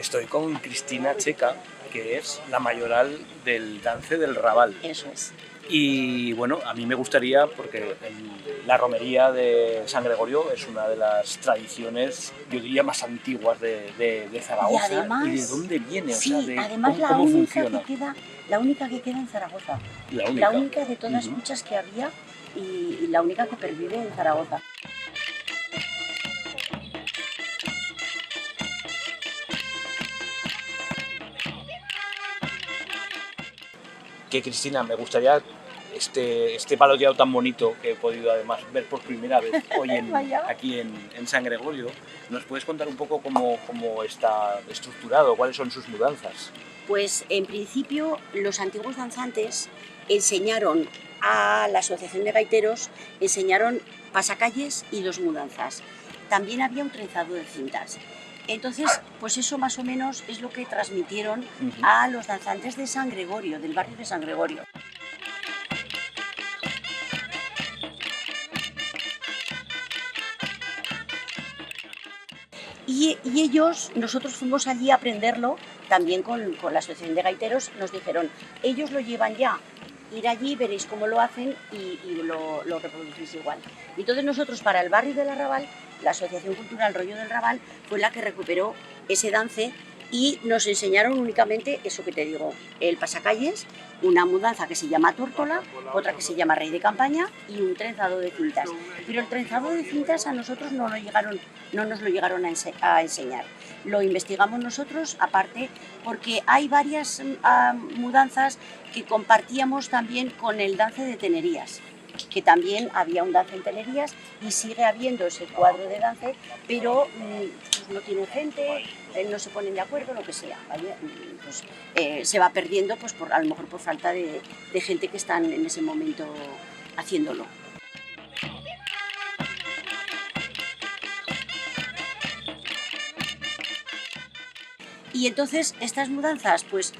Estoy con Cristina Checa, que es la mayoral del dance del Raval. Eso es. Y bueno, a mí me gustaría, porque la romería de San Gregorio es una de las tradiciones, yo diría, más antiguas de Zaragoza. Y además, ¿Y de dónde viene? Sí, O sea, de además cómo funciona. la única que queda en Zaragoza. La única. La única de todas muchas que había y la única que pervive en Zaragoza. Que Cristina, me gustaría este paloteado tan bonito que he podido además ver por primera vez hoy aquí en San Gregorio. ¿Nos puedes contar un poco cómo está estructurado, cuáles son sus mudanzas? Pues en principio los antiguos danzantes enseñaron a la Asociación de Gaiteros, enseñaron pasacalles y dos mudanzas. También había un trenzado de cintas. Entonces, pues eso más o menos es lo que transmitieron a los danzantes de San Gregorio, del barrio de San Gregorio. Y nosotros fuimos allí a aprenderlo, también con la Asociación de Gaiteros, nos dijeron, ellos lo llevan ya, ir allí, veréis cómo lo hacen y lo reproducís igual. Entonces nosotros para el barrio del Arrabal, la Asociación Cultural Rollo del Raval fue la que recuperó ese dance y nos enseñaron únicamente eso que te digo, el pasacalles, una mudanza que se llama tórtola, otra que se llama rey de campaña y un trenzado de cintas. Pero el trenzado de cintas a nosotros no nos lo llegaron a enseñar. Lo investigamos nosotros aparte porque hay varias mudanzas que compartíamos también con el dance de tenerías, que también había un dance en tenerías y sigue habiendo ese cuadro de dance, pero pues no tienen gente, no se ponen de acuerdo, lo que sea, ¿vale? Pues, se va perdiendo pues a lo mejor por falta de gente que están en ese momento haciéndolo. Y entonces estas mudanzas pues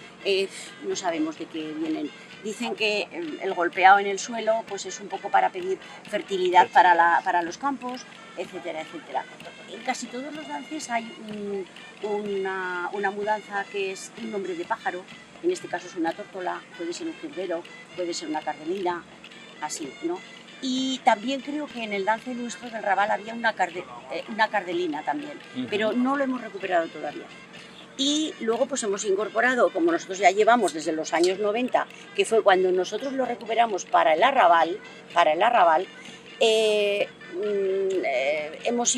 no sabemos de qué vienen. Dicen que el golpeado en el suelo pues es un poco para pedir fertilidad para los campos, etcétera, etcétera. En casi todos los dances hay una mudanza que es un nombre de pájaro, en este caso es una tórtola, puede ser un jilguero, puede ser una cardelina, así, ¿no? Y también creo que en el dance nuestro del Raval había una cardelina también, pero no lo hemos recuperado todavía. Y luego pues hemos incorporado, como nosotros ya llevamos desde los años 90, que fue cuando nosotros lo recuperamos para el Arrabal, hemos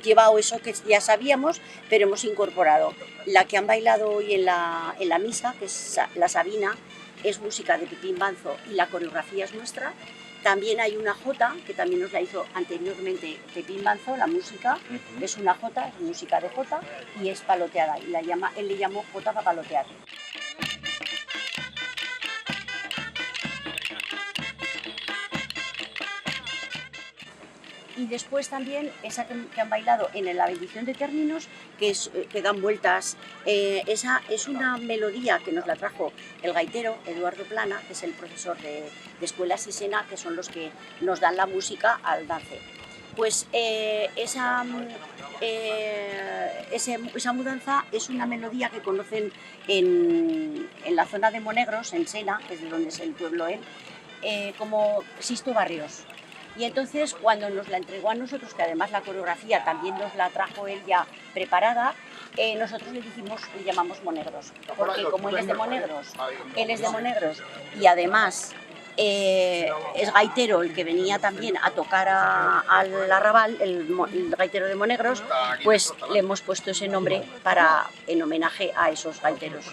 llevado eso que ya sabíamos, pero hemos incorporado la que han bailado hoy en la misa, que es la Sabina, es música de Pepín Banzo y la coreografía es nuestra. También hay una jota, que también nos la hizo anteriormente Pepín Banzo, la música, es una jota, es música de jota y es paloteada, y él le llamó jota para palotear. Y después también esa que han bailado en la bendición de términos, que dan vueltas, esa es una melodía que nos la trajo el gaitero Eduardo Plana, que es el profesor de Escuela Sisena, que son los que nos dan la música al dance. Pues esa mudanza es una melodía que conocen en la zona de Monegros, en Sena, que es de donde es el pueblo él, como Sisto Barrios. Y entonces cuando nos la entregó a nosotros, que además la coreografía también nos la trajo él ya preparada, nosotros le llamamos Monegros, porque como él es de Monegros y además es gaitero el que venía también a tocar al Arrabal, el gaitero de Monegros, pues le hemos puesto ese nombre en homenaje a esos gaiteros.